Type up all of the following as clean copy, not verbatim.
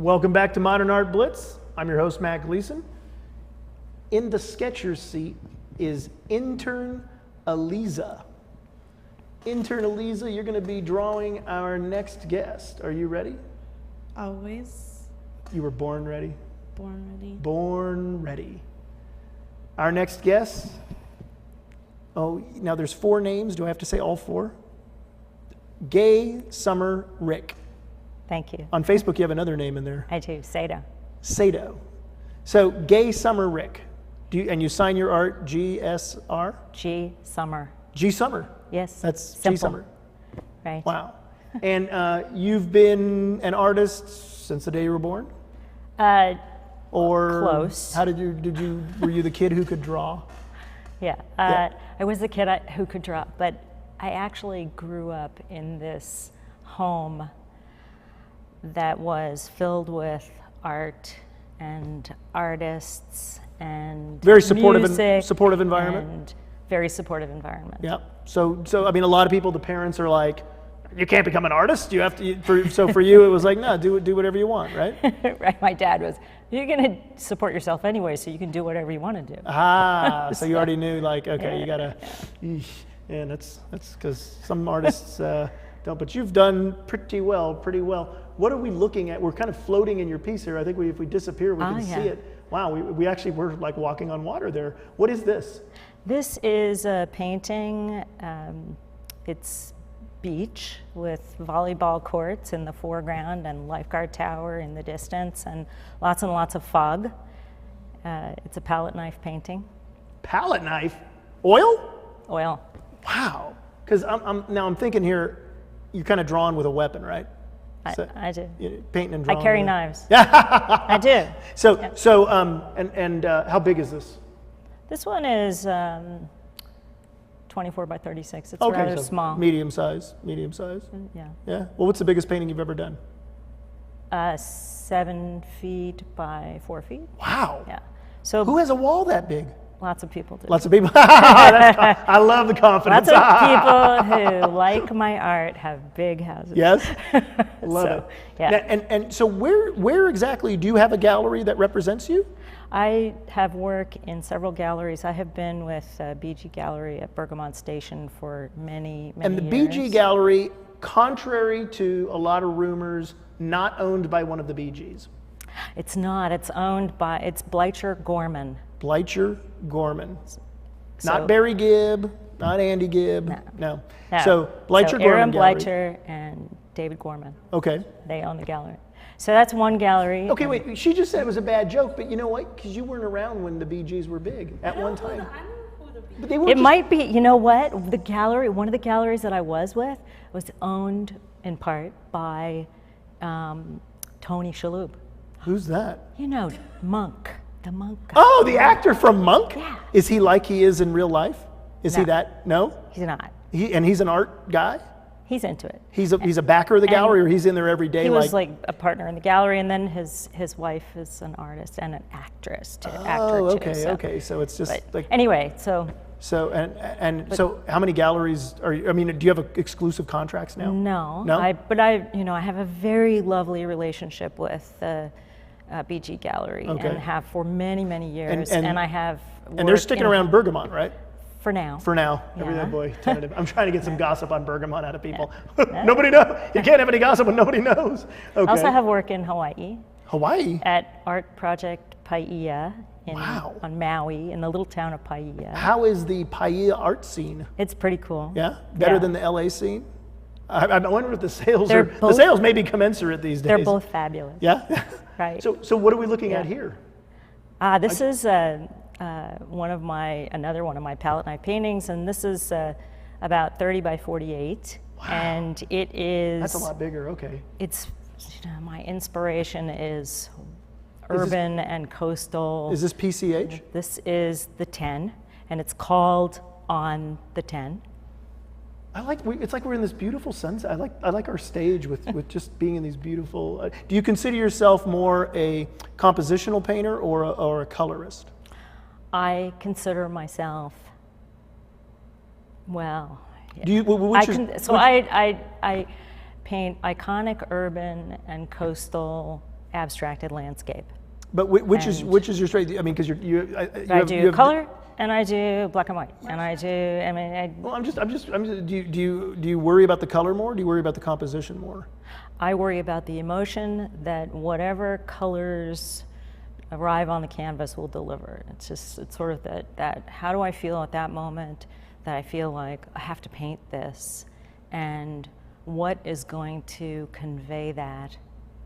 Welcome back to Modern Art Blitz. I'm your host, Matt Gleason. In the sketcher's seat is intern Eliza. Intern Eliza, you're going to be drawing our next guest. Are you ready? Always. You were born ready? Born ready. Born ready. Our next guest. Oh, now there's 4 names. Do I have to say all 4? Gay Summer Rick. Thank you. On Facebook, you have another name in there. I do, Sado. Sado. So, Gay Summer Rick. And you sign your art GSR? G Summer. G Summer. Yes. That's simple. G Summer. Right. Wow. And you've been an artist since the day you were born? Or close. How were you the kid who could draw? Yeah. Yeah. I was the kid who could draw, but I actually grew up in this home that was filled with art and artists and Very supportive, music supportive environment. And very supportive environment. Yeah. So I mean, a lot of people, the parents are like, you can't become an artist. You have to. So for you, it was like, no, do whatever you want, right? Right. My dad was, you're going to support yourself anyway, so you can do whatever you want to do. Ah, so you already knew, like, okay, you gotta. Yeah, that's because some artists don't. But you've done pretty well. What are we looking at? We're kind of floating in your piece here. I think if we disappear, we can see it. Wow, we actually were like walking on water there. What is this? This is a painting. It's beach with volleyball courts in the foreground and lifeguard tower in the distance and lots of fog. It's a palette knife painting. Palette knife? Oil? Oil. Wow. Because I'm thinking here, you're kind of drawn with a weapon, right? I do. Painting and drawing. I carry knives. I do. So how big is this? This one is 24 by 36. It's okay, rather so small. Medium size. Yeah. Yeah. Well, what's the biggest painting you've ever done? 7 feet by 4 feet. Wow. Yeah. So who has a wall that big? Lots of people do. Lots of people. I love the confidence. Lots of people who like my art have big houses. Yes, love it. Yeah. Now, and so where exactly do you have a gallery that represents you? I have work in several galleries. I have been with BG Gallery at Bergamot Station for many years. And the BG Gallery, contrary to a lot of rumors, not owned by one of the BGs. It's not. It's owned by, it's Bleicher Gorman. Bleicher Gorman. So, not Barry Gibb, not Andy Gibb. No. So Bleicher Gorman Aaron Gallery. Bleicher and David Gorman. Okay. They own the gallery. So that's one gallery. Okay, wait. She just said it was a bad joke, but you know what? Because you weren't around when the BGs were big at one time. But they it might be. You know what? The gallery, one of the galleries that I was with, was owned in part by Tony Shalhoub. Who's that? You know, Monk. The Monk guy. Oh, the actor from Monk? Yeah. Is he like he is in real life? Is he that? No? He's not. He's an art guy? He's into it. He's a backer of the gallery, or he's in there every day? He was like a partner in the gallery, and then his wife is an artist and an actress too. Oh, okay. So it's just like anyway. So so how many galleries are you? I mean, do you have exclusive contracts now? No. No. I have a very lovely relationship with the BG Gallery and have for many years, and I have. And they're sticking around Bergamot, right? For now. Yeah. Every boy, tentative. I'm trying to get some gossip on Bergamot out of people. Yeah. Nobody knows. You can't have any gossip when nobody knows. Okay. I also have work in Hawaii. Hawaii? At Art Project Paia wow. on Maui, in the little town of Paia. How is the Paia art scene? It's pretty cool. Yeah? Better than the LA scene? I wonder if the sales the sales may be commensurate these days. They're both fabulous. Yeah? Right. So what are we looking at here? This is another one of my palette knife paintings, and this is about 30 by 48. Wow. And it is... That's a lot bigger, okay. It's, my inspiration is urban and coastal. Is this PCH? This is the 10, and it's called On the 10. It's like we're in this beautiful sunset. I like our stage with just being in these beautiful. Do you consider yourself more a compositional painter or a colorist? I consider myself. Well, do you? I paint iconic urban and coastal abstracted landscape. But which is your straight? I mean, because I do color and I do black and white, and I do. I mean, well, I'm just. Do you worry about the color more? Or do you worry about the composition more? I worry about the emotion that whatever colors arrive on the canvas will deliver. It's sort of that how do I feel at that moment that I feel like I have to paint this, and what is going to convey that,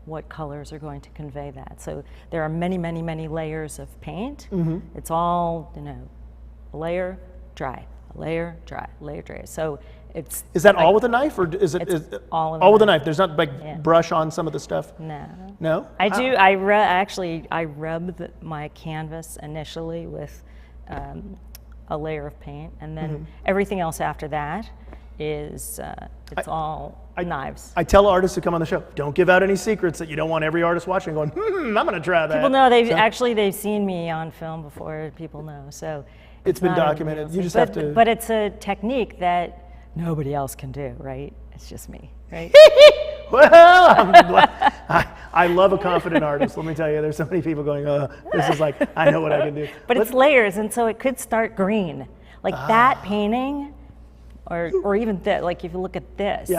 what colors are going to convey that. So there are many, many, many layers of paint. It's all, a layer, dry, a layer, dry, layer, dry. So it's— Is that all with a knife, or is it all with a knife? There's not like brush on some of the stuff? No. No? I do, I rub my canvas initially with a layer of paint, and then everything else after that is, it's all knives. I tell artists who come on the show, don't give out any secrets that you don't want every artist watching going, I'm going to try that. People know, they've seen me on film before, people know, so. It's been documented, you just have to. But it's a technique that nobody else can do, right? It's just me, right? Well, I love a confident artist. Let me tell you, there's so many people going, this is like, I know what I can do. But it's layers, and so it could start green. Like that painting, or even like if you look at this,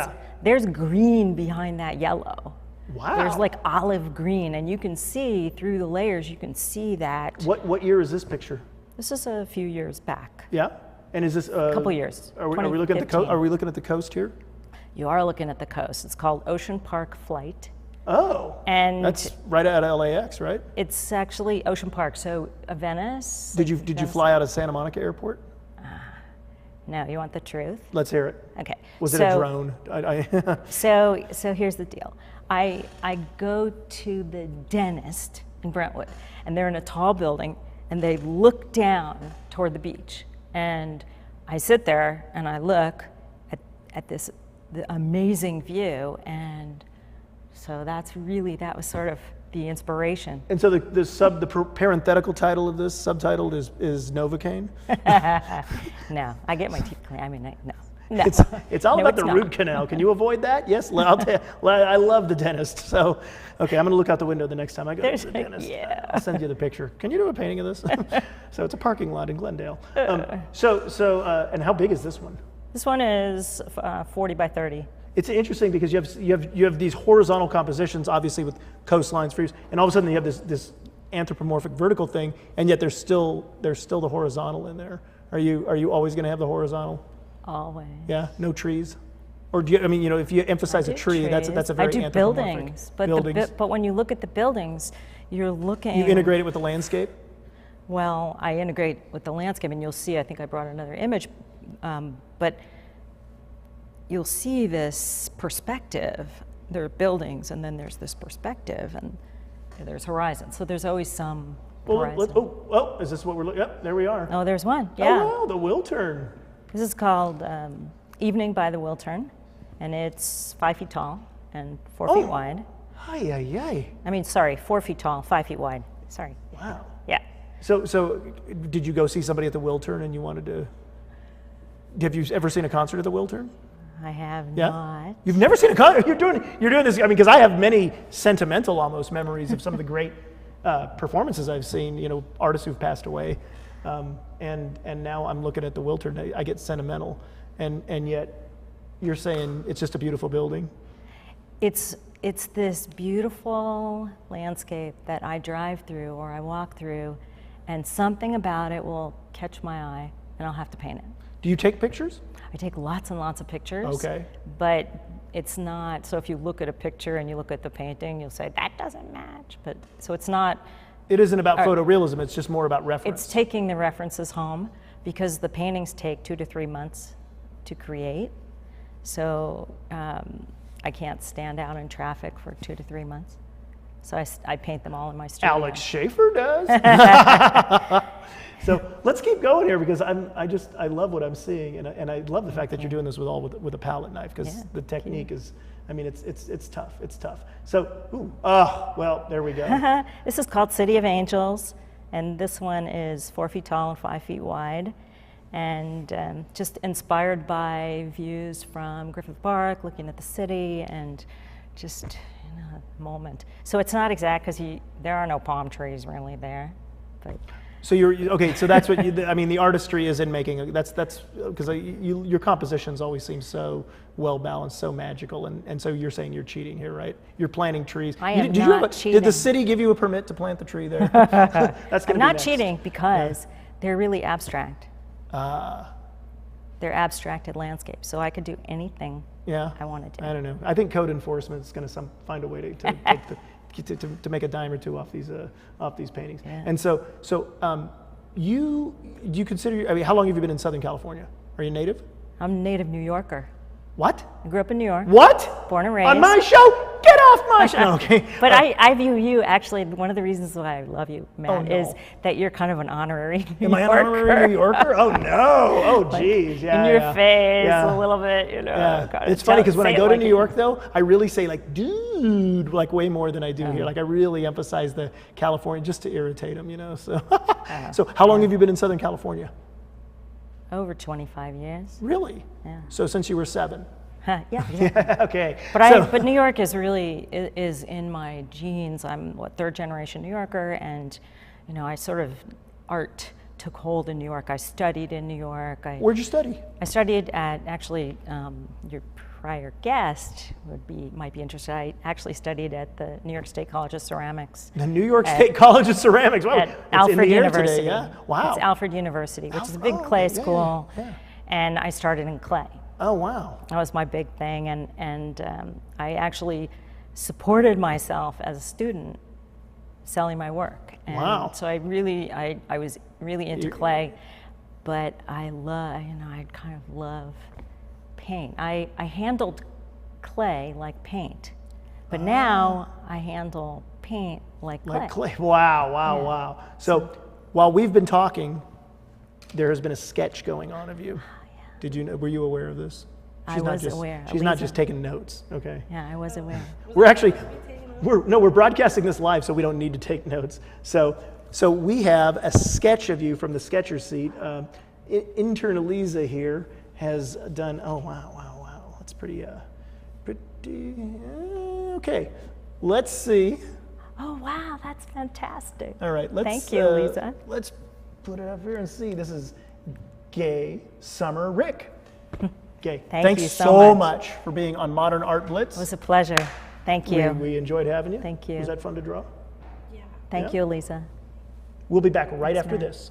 there's green behind that yellow. Wow. There's like olive green, and you can see through the layers, you can see that. What year is this picture? This is a few years back. Yeah? And is this a couple years? Are we looking at the coast? Are we looking at the coast here? You are looking at the coast. It's called Ocean Park Flight. Oh, and that's right out of LAX, right? It's actually Ocean Park, so Venice. Did you fly out of Santa Monica Airport? No, you want the truth? Let's hear it. Okay. Was it a drone? So here's the deal. I go to the dentist in Brentwood, and they're in a tall building, and they look down toward the beach. And I sit there and I look at the amazing view, and so that was sort of the inspiration. And so the parenthetical title of this subtitle is Novocaine? No, I get my teeth clean. I mean, no. It's all about the root canal. Can you avoid that? Yes, I'll tell you. I love the dentist. So, okay, I'm going to look out the window the next time I go to the dentist. Yeah. I'll send you the picture. Can you do a painting of this? So it's a parking lot in Glendale. And how big is this one? This one is 40 by 30. It's interesting because you have these horizontal compositions, obviously with coastlines, frees, and all of a sudden you have this anthropomorphic vertical thing, and yet there's still the horizontal in there. Are you always going to have the horizontal? Always. Yeah, no trees. Or do you? I mean, if you emphasize a tree, that's a very anthropomorphic. Buildings, but when you look at the buildings, you're looking. You integrate it with the landscape. Well, I integrate with the landscape, and you'll see. I think I brought another image, but you'll see this perspective. There are buildings, and then there's this perspective, and there's horizon. So there's always some horizon. Is this what we're looking? Yep, there we are. Oh, there's one. Yeah. Oh, wow, the Wiltern. This is called Evening by the Wiltern, and it's 5 feet tall and 4 feet wide. I mean, sorry, 4 feet tall, 5 feet wide. Sorry. Wow. Yeah. So did you go see somebody at the Wiltern and you wanted to? Have you ever seen a concert at the Wiltern? I have not. You've never seen a concert? You're doing this. I mean, because I have many sentimental almost memories of some of the great performances I've seen. Artists who've passed away. And now I'm looking at the Wiltern, I get sentimental, and yet you're saying it's just a beautiful building? It's this beautiful landscape that I drive through or I walk through, and something about it will catch my eye, and I'll have to paint it. Do you take pictures? I take lots and lots of pictures. Okay. But it's not, so if you look at a picture and you look at the painting, you'll say, that doesn't match. But so it's not. It isn't about photorealism, it's just more about reference. It's taking the references home, because the paintings take 2 to 3 months to create. So I can't stand out in traffic for 2 to 3 months. So I paint them all in my studio. Alex Schaefer does. So let's keep going here, because I love what I'm seeing, and I love the fact that you're doing this with a palette knife, because the technique is, I mean, it's tough. It's tough. So, well, there we go. This is called City of Angels, and this one is 4 feet tall and 5 feet wide, and just inspired by views from Griffith Park, looking at the city, and just moment. So it's not exact because there are no palm trees really there, but. So okay. So that's what I mean. The artistry is in making. That's because your compositions always seem so well balanced, so magical, and so you're saying you're cheating here, right? You're planting trees. I am not cheating. Did the city give you a permit to plant the tree there? That's going to be not next. cheating because they're really abstract. They're abstracted landscapes, so I could do anything I wanted to. I don't know. I think code enforcement is going to find a way to make a dime or two off these paintings. Yeah. And so do you consider? I mean, how long have you been in Southern California? Are you native? I'm a native New Yorker. What? I grew up in New York. What? Born and raised. On my show? Get off my show! No, okay. But I view you, actually, one of the reasons why I love you, Matt, no. is that you're kind of an honorary New Am I an honorary New Yorker? Oh no! Oh geez, in your face a little bit, Yeah. It's funny because when I go to New York, though, I really say like, dude, like way more than I do here. Like I really emphasize the California just to irritate them, So, so how long have you been in Southern California? Over 25 years. Really? Yeah. So since you were 7. Yeah. Okay. But New York is really is in my genes. I'm third generation New Yorker, and I sort of art took hold in New York. I studied in New York. Where'd you study? I studied at your prior guest might be interested. I actually studied at the New York State College of Ceramics. The New York State College of Ceramics. Wow. At Alfred University. Today, yeah? Wow. It's Alfred University, which is a big clay school, and I started in clay. Oh wow! That was my big thing, and I actually supported myself as a student selling my work. And wow! So I was really into clay, but I kind of love paint. I handled clay like paint, but now I handle paint like clay. Like clay. Wow. So while we've been talking, there has been a sketch going on of you. Did you know? Were you aware of this? I was aware. She's not just taking notes. Okay. Yeah, I was aware. We're broadcasting this live, so we don't need to take notes. So we have a sketch of you from the sketcher seat. Intern Eliza here has done. Oh wow. That's pretty. Okay. Let's see. Oh wow, that's fantastic. All right. Thank you, Lisa. Let's put it up here and see. This is Gay Summer Rick. Gay, thanks you so much for being on Modern Art Blitz. It was a pleasure. Thank you. We enjoyed having you. Thank you. Was that fun to draw? Yeah. Thank you, Lisa. We'll be back right after this.